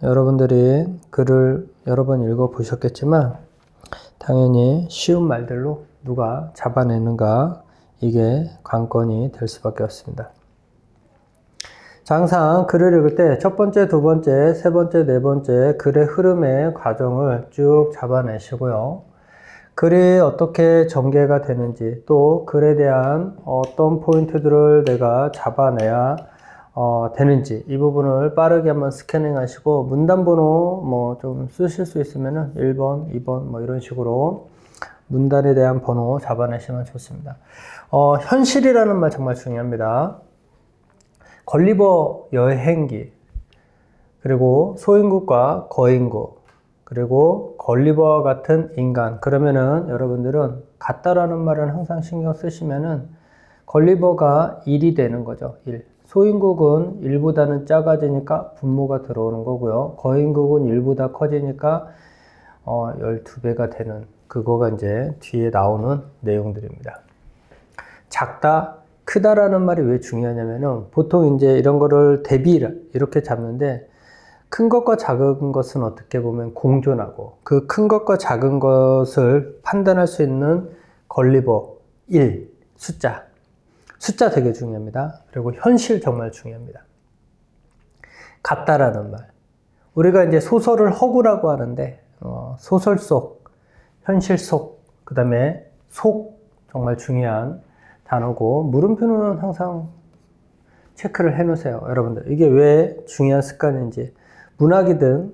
여러분들이 글을 여러 번 읽어 보셨겠지만 당연히 쉬운 말들로 누가 잡아내는가, 이게 관건이 될 수밖에 없습니다. 자, 항상 글을 읽을 때 첫 번째, 두 번째, 세 번째, 네 번째 글의 흐름의 과정을 쭉 잡아내시고요. 글이 어떻게 전개가 되는지, 또 글에 대한 어떤 포인트들을 내가 잡아내야 되는지, 이 부분을 빠르게 한번 스캐닝 하시고, 문단번호 좀 쓰실 수 있으면은 1번, 2번 이런 식으로 문단에 대한 번호 잡아내시면 좋습니다. 현실이라는 말 정말 중요합니다. 걸리버 여행기, 그리고 소인국과 거인국, 그리고 걸리버와 같은 인간. 그러면은 여러분들은 같다라는 말은 항상 신경 쓰시면은 걸리버가 1이 되는 거죠. 1. 소인국은 1보다는 작아지니까 분모가 들어오는 거고요. 거인국은 1보다 커지니까 12배가 되는, 그거가 이제 뒤에 나오는 내용들입니다. 작다, 크다라는 말이 왜 중요하냐면은 보통 이제 이런 거를 대비 이렇게 잡는데, 큰 것과 작은 것은 어떻게 보면 공존하고, 그 큰 것과 작은 것을 판단할 수 있는 걸리버 1, 숫자 되게 중요합니다. 그리고 현실 정말 중요합니다. 같다라는 말, 우리가 이제 소설을 허구라고 하는데 소설 속, 현실 속, 그 다음에 속, 정말 중요한 단어고, 물음표는 항상 체크를 해 놓으세요. 여러분들, 이게 왜 중요한 습관인지. 문학이든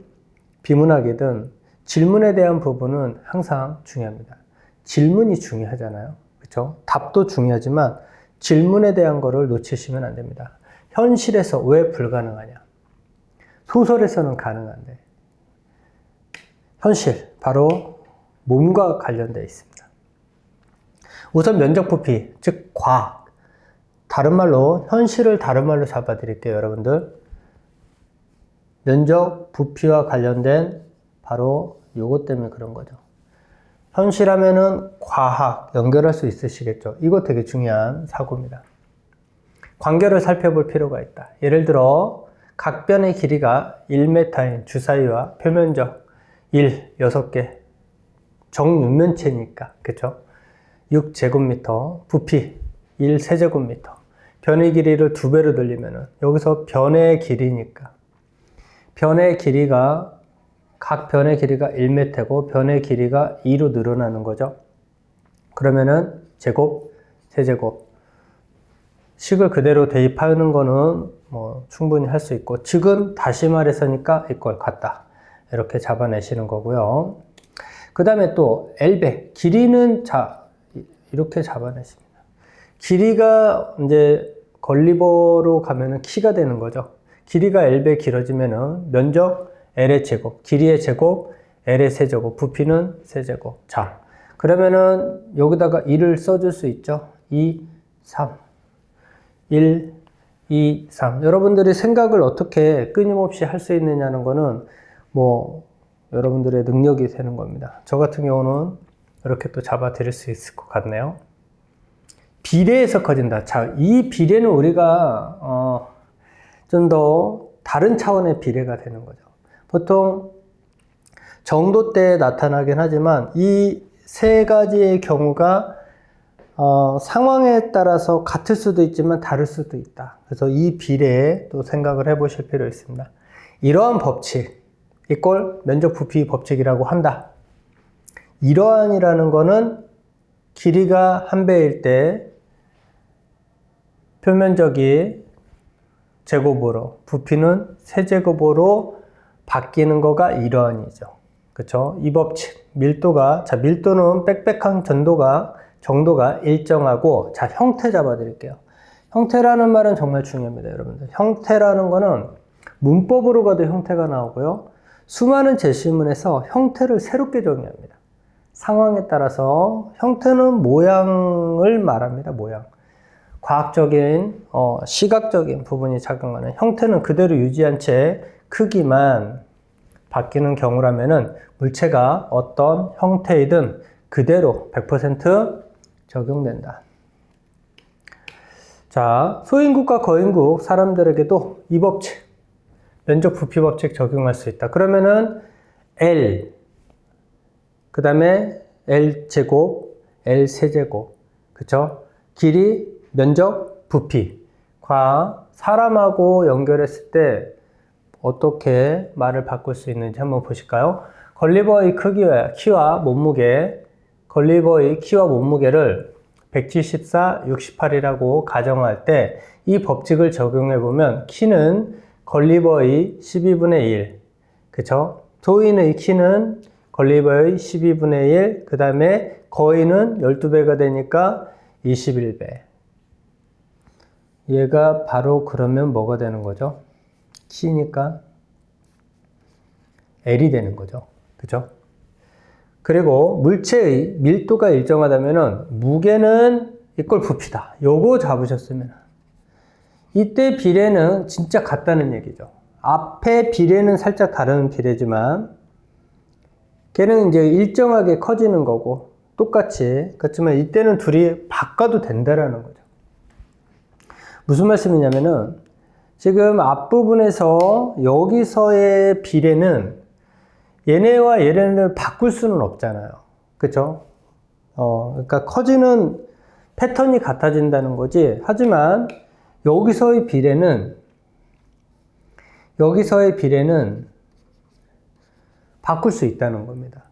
비문학이든 질문에 대한 부분은 항상 중요합니다. 질문이 중요하잖아요. 그렇죠? 답도 중요하지만 질문에 대한 거를 놓치시면 안 됩니다. 현실에서 왜 불가능하냐? 소설에서는 가능한데. 현실, 바로 몸과 관련되어 있습니다. 우선 면적 부피, 즉 과학. 다른 말로, 현실을 다른 말로 잡아드릴게요, 여러분들. 면적 부피와 관련된 바로 요것 때문에 그런 거죠. 현실하면은 과학 연결할 수 있으시겠죠. 이거 되게 중요한 사고입니다. 관계를 살펴볼 필요가 있다. 예를 들어 각 변의 길이가 1m인 주사위와 표면적 6개 정육면체니까, 그쵸? 6제곱미터, 부피 1세제곱미터. 변의 길이를 2배로 늘리면은 여기서 변의 길이니까, 변의 길이가, 각 변의 길이가 1m고 변의 길이가 2로 늘어나는 거죠. 그러면은 제곱, 세제곱. 식을 그대로 대입하는 거는 충분히 할 수 있고, 즉은 다시 말해서니까 이걸 같다, 이렇게 잡아내시는 거고요. 그 다음에 또 L배, 길이는 이렇게 잡아내십니다. 길이가 이제 걸리버로 가면은 키가 되는 거죠. 길이가 L배 길어지면은 면적 L의 제곱, 길이의 제곱, L의 세제곱, 부피는 세제곱. 자, 그러면은 여기다가 2를 써줄 수 있죠. 2, 3. 1, 2, 3. 여러분들이 생각을 어떻게 끊임없이 할 수 있느냐는 거는 여러분들의 능력이 되는 겁니다. 저 같은 경우는 이렇게 또 잡아 드릴 수 있을 것 같네요. 비례에서 커진다. 자, 이 비례는 우리가 좀 더 다른 차원의 비례가 되는 거죠. 보통 정도 때 나타나긴 하지만 이 세 가지의 경우가 상황에 따라서 같을 수도 있지만 다를 수도 있다. 그래서 이 비례에 또 생각을 해 보실 필요 있습니다. 이러한 법칙, 이꼴 면적 부피 법칙이라고 한다. 이러한이라는 거는 길이가 1배일 때 표면적이 제곱으로, 부피는 세제곱으로 바뀌는 거가 이러한이죠. 그쵸? 이 법칙, 밀도가, 자, 밀도는 빽빽한 정도가 일정하고, 자, 형태 잡아드릴게요. 형태라는 말은 정말 중요합니다, 여러분들. 형태라는 거는 문법으로 가도 형태가 나오고요. 수많은 제시문에서 형태를 새롭게 정의합니다. 상황에 따라서 형태는 모양을 말합니다, 모양. 과학적인, 시각적인 부분이 작용하는, 형태는 그대로 유지한 채 크기만 바뀌는 경우라면은 물체가 어떤 형태이든 그대로 100% 적용된다. 자, 소인국과 거인국 사람들에게도 이 법칙, 면적 부피 법칙 적용할 수 있다. 그러면은 L, 그 다음에 L 제곱, L 세제곱, 그쵸? 길이, 면적, 부피과 사람하고 연결했을 때 어떻게 말을 바꿀 수 있는지 한번 보실까요? 걸리버의 키와 몸무게, 걸리버의 키와 몸무게를 174, 68이라고 가정할 때 이 법칙을 적용해 보면 키는 걸리버의 12분의 1, 그쵸? 소인의 키는 걸리버의 12분의 1, 그 다음에 거인은 12배가 되니까 21배. 얘가 바로 그러면 뭐가 되는 거죠? 키니까 L이 되는 거죠. 그죠? 그리고 물체의 밀도가 일정하다면은 무게는 이꼴 부피다. 요거 잡으셨으면 이때 비례는 진짜 같다는 얘기죠. 앞에 비례는 살짝 다른 비례지만 걔는 이제 일정하게 커지는 거고 똑같이, 그렇지만 이때는 둘이 바꿔도 된다라는 거죠. 무슨 말씀이냐면은 지금 앞부분에서 여기서의 비례는 얘네와 얘네를 바꿀 수는 없잖아요. 그쵸? 그러니까 커지는 패턴이 같아진다는 거지. 하지만 여기서의 비례는 바꿀 수 있다는 겁니다.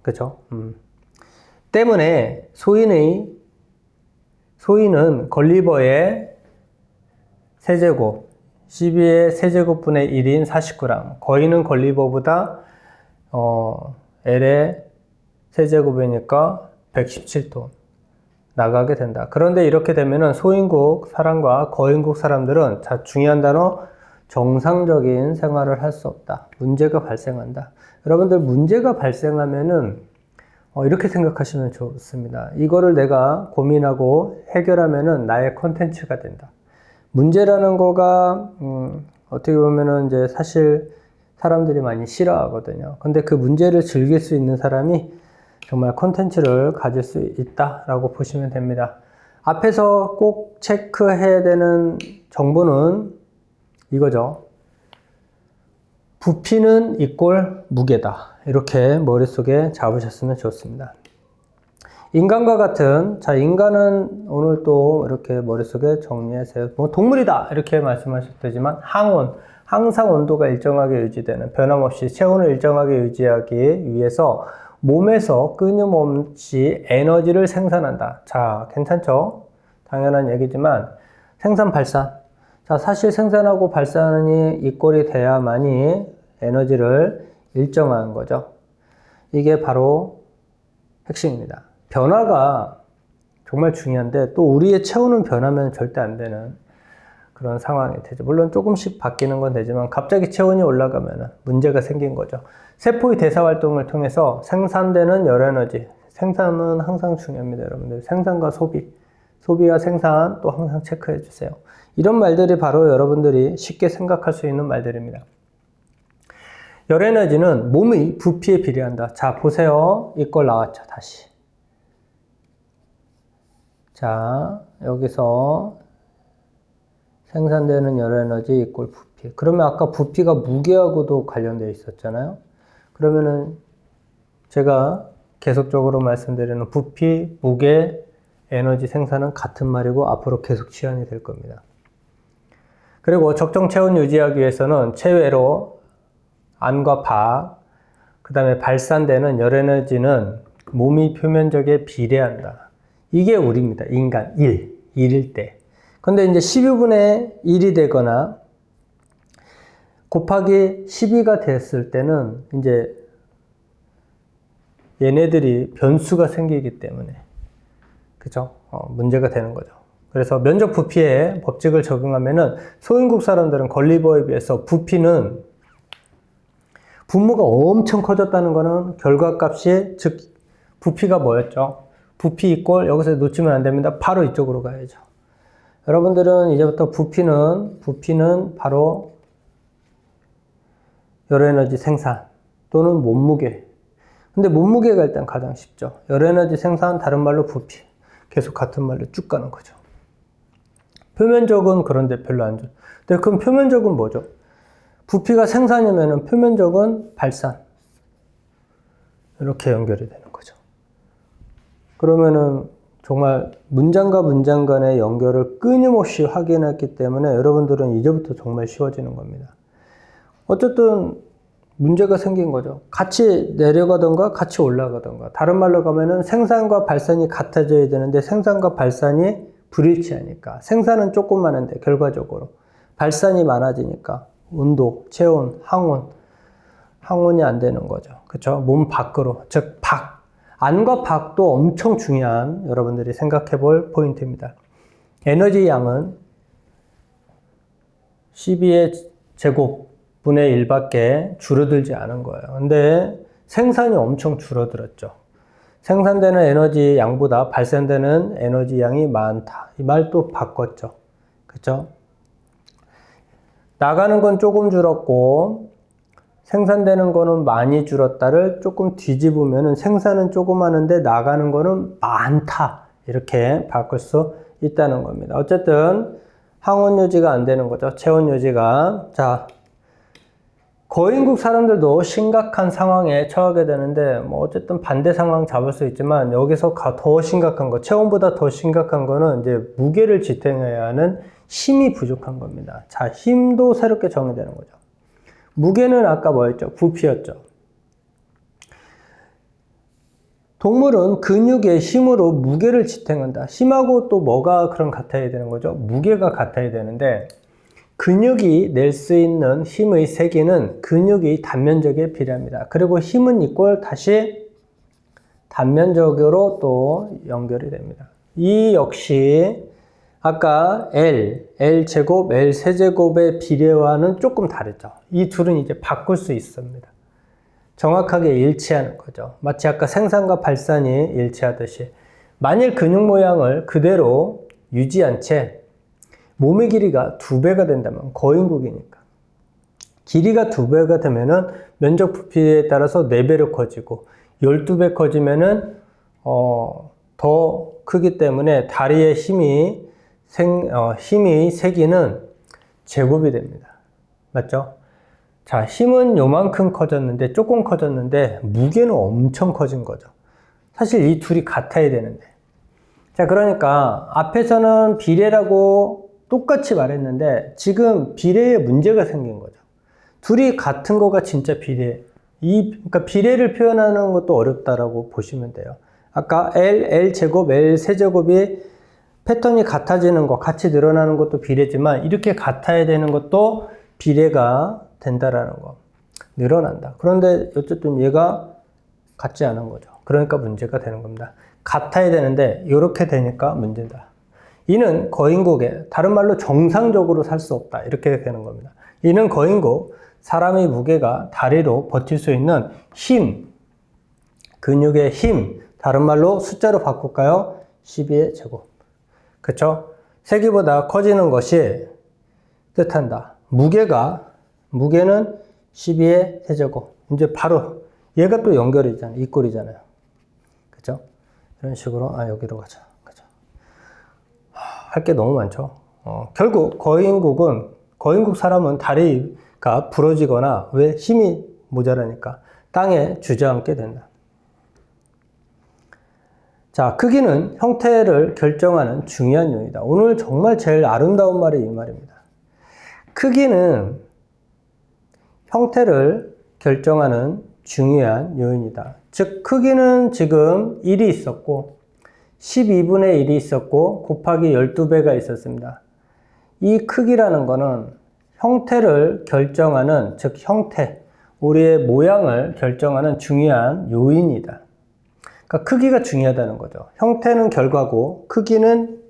그쵸? 때문에 소인은 걸리버의 세제곱, 12의 세제곱분의 1인 40g, 거인은 걸리버보다 L의 세제곱이니까 117톤 나가게 된다. 그런데 이렇게 되면은 소인국 사람과 거인국 사람들은, 자, 중요한 단어, 정상적인 생활을 할 수 없다. 문제가 발생한다. 여러분들 문제가 발생하면은 이렇게 생각하시면 좋습니다. 이거를 내가 고민하고 해결하면은 나의 콘텐츠가 된다. 문제라는 거가 어떻게 보면은 이제 사실 사람들이 많이 싫어하거든요. 근데 그 문제를 즐길 수 있는 사람이 정말 콘텐츠를 가질 수 있다라고 보시면 됩니다. 앞에서 꼭 체크해야 되는 정보는 이거죠. 부피는 이꼴 무게다. 이렇게 머릿속에 잡으셨으면 좋습니다. 인간과 같은, 자, 인간은 오늘 또 이렇게 머릿속에 정리하세요. 뭐 동물이다 이렇게 말씀하셨지만 항온, 항상 온도가 일정하게 유지되는, 변함없이 체온을 일정하게 유지하기 위해서 몸에서 끊임없이 에너지를 생산한다. 자, 괜찮죠? 당연한 얘기지만 생산 발산. 자, 사실 생산하고 발산이 이꼴이 돼야만이 에너지를 일정한 거죠. 이게 바로 핵심입니다. 변화가 정말 중요한데 또 우리의 체온은 변하면 절대 안 되는 그런 상황이 되죠. 물론 조금씩 바뀌는 건 되지만 갑자기 체온이 올라가면 문제가 생긴 거죠. 세포의 대사활동을 통해서 생산되는 열에너지, 생산은 항상 중요합니다. 여러분들 생산과 소비와 생산 또 항상 체크해 주세요. 이런 말들이 바로 여러분들이 쉽게 생각할 수 있는 말들입니다. 열에너지는 몸의 부피에 비례한다. 자, 보세요. 이걸 나왔죠. 다시. 자, 여기서 생산되는 열에너지 이꼴 부피. 그러면 아까 부피가 무게하고도 관련되어 있었잖아요. 그러면은 제가 계속적으로 말씀드리는 부피, 무게, 에너지 생산은 같은 말이고 앞으로 계속 치환이 될 겁니다. 그리고 적정 체온 유지하기 위해서는 체외로 안과 밖, 그 다음에 발산되는 열에너지는 몸이 표면적에 비례한다. 이게 우리입니다. 인간 1일 때. 근데 이제 12분의 1이 되거나 곱하기 12가 됐을 때는 이제 얘네들이 변수가 생기기 때문에 그죠? 문제가 되는 거죠. 그래서 면적 부피의 법칙을 적용하면은 소인국 사람들은 걸리버에 비해서 부피는 분모가 엄청 커졌다는 거는 결과값이, 즉 부피가 뭐였죠? 부피 이꼴, 여기서 놓치면 안 됩니다. 바로 이쪽으로 가야죠. 여러분들은 이제부터 부피는 바로 열에너지 생산 또는 몸무게. 근데 몸무게가 일단 가장 쉽죠. 열에너지 생산, 다른 말로 부피. 계속 같은 말로 쭉 가는 거죠. 표면적은 그런데 별로 안 좋아요. 근데 그럼 표면적은 뭐죠? 부피가 생산이면 표면적은 발산. 이렇게 연결이 되는 거죠. 그러면은 정말 문장과 문장 간의 연결을 끊임없이 확인했기 때문에 여러분들은 이제부터 정말 쉬워지는 겁니다. 어쨌든 문제가 생긴 거죠. 같이 내려가던가 같이 올라가던가. 다른 말로 가면은 생산과 발산이 같아져야 되는데 생산과 발산이 불일치하니까. 생산은 조금 많은데 결과적으로. 발산이 많아지니까 온도, 체온, 항온이 안 되는 거죠. 그렇죠? 몸 밖으로. 즉 밖. 안과 밖도 엄청 중요한 여러분들이 생각해 볼 포인트입니다. 에너지 양은 12의 제곱분의 1밖에 줄어들지 않은 거예요. 근데 생산이 엄청 줄어들었죠. 생산되는 에너지 양보다 발생되는 에너지 양이 많다. 이 말도 바꿨죠. 그렇죠? 나가는 건 조금 줄었고 생산되는 거는 많이 줄었다를 조금 뒤집으면 생산은 조금 하는데 나가는 거는 많다. 이렇게 바꿀 수 있다는 겁니다. 어쨌든 항온 유지가 안 되는 거죠. 체온 유지가. 자, 거인국 사람들도 심각한 상황에 처하게 되는데 뭐 어쨌든 반대 상황 잡을 수 있지만 여기서 더 심각한 거, 체온보다 더 심각한 거는 이제 무게를 지탱해야 하는 힘이 부족한 겁니다. 자, 힘도 새롭게 정의되는 거죠. 무게는 아까 뭐였죠? 부피였죠. 동물은 근육의 힘으로 무게를 지탱한다. 힘하고 또 뭐가 그럼 같아야 되는 거죠? 무게가 같아야 되는데 근육이 낼 수 있는 힘의 세기는 근육이 단면적에 비례합니다. 그리고 힘은 이꼴 다시 단면적으로 또 연결이 됩니다. 이 역시 아까 L제곱, L세제곱의 비례와는 조금 다르죠. 이 둘은 이제 바꿀 수 있습니다. 정확하게 일치하는 거죠. 마치 아까 생산과 발산이 일치하듯이. 만일 근육 모양을 그대로 유지한 채 몸의 길이가 2배가 된다면 거인국이니까. 길이가 2배가 되면은 면적 부피에 따라서 4배로 커지고 12배 커지면은 더 크기 때문에 다리의 힘이 세기는 제곱이 됩니다. 맞죠? 자, 힘은 요만큼 커졌는데, 조금 커졌는데, 무게는 엄청 커진 거죠. 사실 이 둘이 같아야 되는데. 자, 그러니까, 앞에서는 비례라고 똑같이 말했는데, 지금 비례에 문제가 생긴 거죠. 둘이 같은 거가 진짜 비례. 그러니까 비례를 표현하는 것도 어렵다라고 보시면 돼요. 아까 L제곱, L세제곱이 패턴이 같아지는 거, 같이 늘어나는 것도 비례지만 이렇게 같아야 되는 것도 비례가 된다라는 거. 늘어난다. 그런데 어쨌든 얘가 같지 않은 거죠. 그러니까 문제가 되는 겁니다. 같아야 되는데 이렇게 되니까 문제다. 이는 거인국에 다른 말로 정상적으로 살 수 없다. 이렇게 되는 겁니다. 이는 거인국, 사람의 무게가 다리로 버틸 수 있는 힘, 근육의 힘, 다른 말로 숫자로 바꿀까요? 12의 제곱. 그쵸? 세기보다 커지는 것이 뜻한다. 무게는 12의 세제곱. 이제 바로 얘가 또 연결이잖아요. 이 꼴이잖아요. 그쵸? 이런 식으로 여기로 가자. 그쵸? 할 게 너무 많죠. 결국 거인국 사람은 다리가 부러지거나 왜 힘이 모자라니까 땅에 주저앉게 된다. 자, 크기는 형태를 결정하는 중요한 요인이다. 오늘 정말 제일 아름다운 말이 이 말입니다. 크기는 형태를 결정하는 중요한 요인이다. 즉, 크기는 지금 1이 있었고 12분의 1이 있었고 곱하기 12배가 있었습니다. 이 크기라는 거는 형태를 결정하는, 즉 형태, 우리의 모양을 결정하는 중요한 요인이다. 그러니까 크기가 중요하다는 거죠. 형태는 결과고 크기는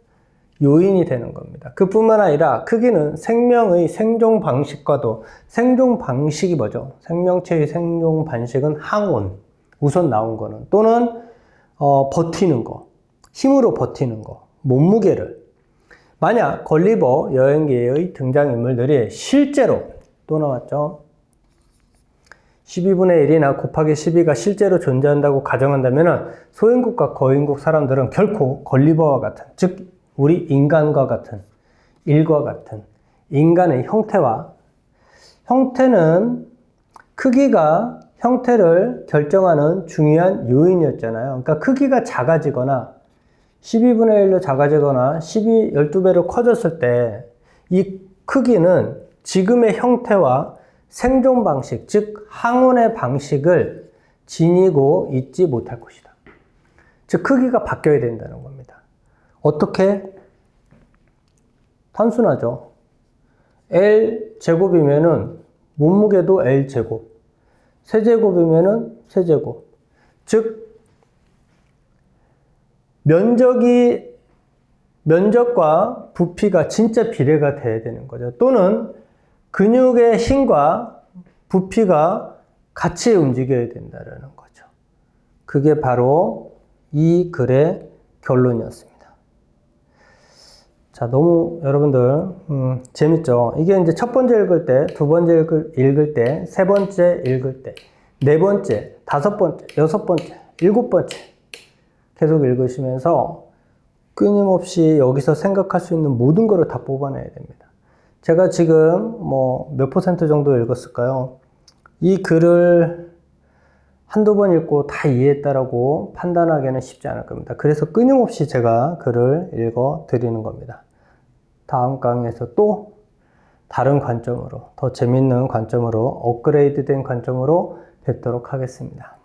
요인이 되는 겁니다. 그뿐만 아니라 크기는 생명의 생존 방식과도, 생존 방식이 뭐죠? 생명체의 생존 방식은 항온, 우선 나온 거는, 또는 버티는 거, 힘으로 버티는 거, 몸무게를. 만약 걸리버 여행기의 등장인물들이 실제로, 또 나왔죠? 12분의 1이나 곱하기 12가 실제로 존재한다고 가정한다면 소인국과 거인국 사람들은 결코 걸리버와 같은, 즉 우리 인간과 같은, 일과 같은 인간의 형태는 크기가 형태를 결정하는 중요한 요인이었잖아요. 그러니까 크기가 작아지거나 12분의 1로 작아지거나 12배로 커졌을 때 이 크기는 지금의 형태와 생존 방식, 즉 항온의 방식을 지니고 있지 못할 것이다. 즉 크기가 바뀌어야 된다는 겁니다. 어떻게? 단순하죠. L제곱이면은 몸무게도 L제곱, 세제곱이면은 세제곱. 즉 면적과 부피가 진짜 비례가 돼야 되는 거죠. 또는 근육의 힘과 부피가 같이 움직여야 된다는 거죠. 그게 바로 이 글의 결론이었습니다. 자, 너무 여러분들 재밌죠? 이게 이제 첫 번째 읽을 때, 두 번째 읽을 때, 세 번째 읽을 때, 네 번째, 다섯 번째, 여섯 번째, 일곱 번째 계속 읽으시면서 끊임없이 여기서 생각할 수 있는 모든 거를 다 뽑아내야 됩니다. 제가 지금 몇 % 정도 읽었을까요? 이 글을 한두 번 읽고 다 이해했다라고 판단하기는 쉽지 않을 겁니다. 그래서 끊임없이 제가 글을 읽어 드리는 겁니다. 다음 강의에서 또 다른 관점으로, 더 재밌는 관점으로, 업그레이드 된 관점으로 뵙도록 하겠습니다.